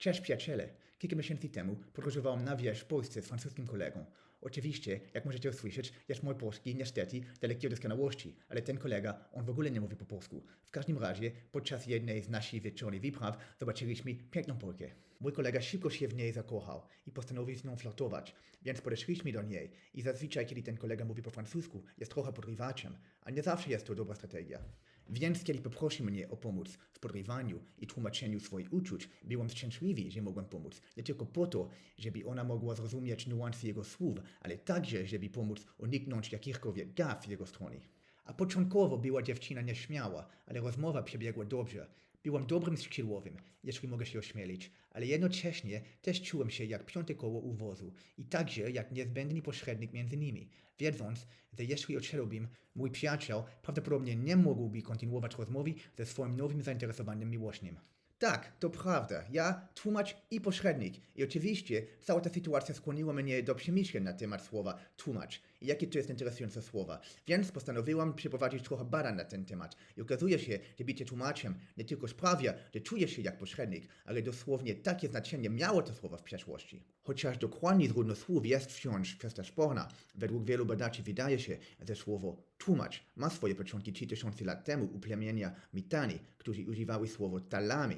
Cześć przyjaciele! Kilka miesięcy temu podróżowałem na wieś w Polsce z francuskim kolegą. Oczywiście, jak możecie usłyszeć, jest mój polski niestety daleki od doskonałości, ale ten kolega, on w ogóle nie mówi po polsku. W każdym razie, podczas jednej z naszych wieczornych wypraw zobaczyliśmy piękną Polkę. Mój kolega szybko się w niej zakochał i postanowił z nią flirtować, więc podeszliśmy do niej i zazwyczaj, kiedy ten kolega mówi po francusku, jest trochę podrywaczem, a nie zawsze jest to dobra strategia. Więc kiedy poprosił mnie o pomoc w podrywaniu i tłumaczeniu swoich uczuć, byłem szczęśliwy, że mogłem pomóc. Nie tylko po to, żeby ona mogła zrozumieć niuanse jego słów, ale także, żeby pomóc uniknąć jakichkolwiek gaf z jego strony. A początkowo była dziewczyna nieśmiała, ale rozmowa przebiegła dobrze. Byłem dobrym skrzydłowym, jeśli mogę się ośmielić, ale jednocześnie też czułem się jak piąte koło u wozu i także jak niezbędny pośrednik między nimi, wiedząc, że jeśli odszedłbym, mój przyjaciel prawdopodobnie nie mógłby kontynuować rozmowy ze swoim nowym zainteresowaniem miłośnym. Tak, to prawda. Ja tłumacz i pośrednik. I oczywiście cała ta sytuacja skłoniła mnie do przemyśleń na temat słowa tłumacz i jakie to jest interesujące słowa. Więc postanowiłam przeprowadzić trochę badań na ten temat. I okazuje się, że bycie tłumaczem nie tylko sprawia, że czujesz się jak pośrednik, ale dosłownie takie znaczenie miało to słowo w przeszłości. Chociaż dokładnie źródło słów jest wciąż kwestia sporna, według wielu badaczy wydaje się, że słowo tłumacz ma swoje początki 3000 lat temu u plemienia Mitani, którzy używały słowo talami,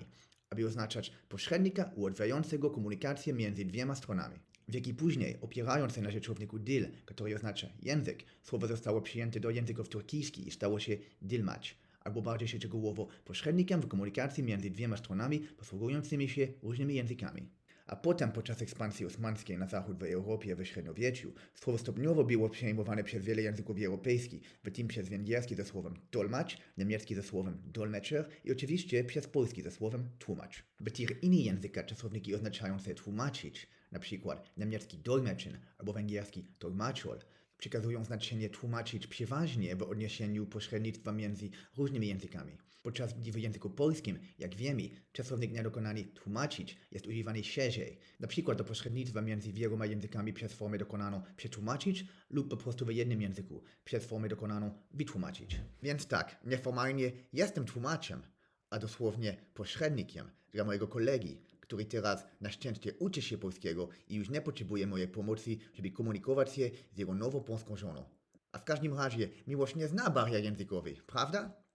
aby oznaczać pośrednika ułatwiającego komunikację między dwiema stronami. Wieki później, opierając się na rzeczowniku dil, który oznacza język, słowo zostało przyjęte do języków turkijskich i stało się dilmacz, albo bardziej szczegółowo pośrednikiem w komunikacji między dwiema stronami posługującymi się różnymi językami. A potem podczas ekspansji osmańskiej na zachód w Europie w średniowieczu słowo stopniowo było przejmowane przez wiele języków europejskich, w tym przez węgierski ze słowem tolmacz, niemiecki ze słowem dolmetscher i oczywiście przez polski ze słowem tłumacz. W tych innych językach czasowniki oznaczające tłumaczyć, na przykład niemiecki dolmetschen albo węgierski tolmaczol, przekazują znaczenie tłumaczyć przeważnie w odniesieniu pośrednictwa między różnymi językami. Podczas gdy w języku polskim, jak wiemy, czasownik niedokonany tłumaczyć jest używany szerzej, na przykład do pośrednictwa między wieloma językami przez formę dokonaną przetłumaczyć lub po prostu w jednym języku przez formę dokonaną wytłumaczyć. Więc tak, nieformalnie jestem tłumaczem, a dosłownie pośrednikiem dla mojego kolegi, który teraz na szczęście uczy się polskiego i już nie potrzebuje mojej pomocy, żeby komunikować się z jego nową polską żoną. A w każdym razie miłość nie zna barier językowych, prawda?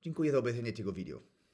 Dziękuję za obejrzenie tego wideo.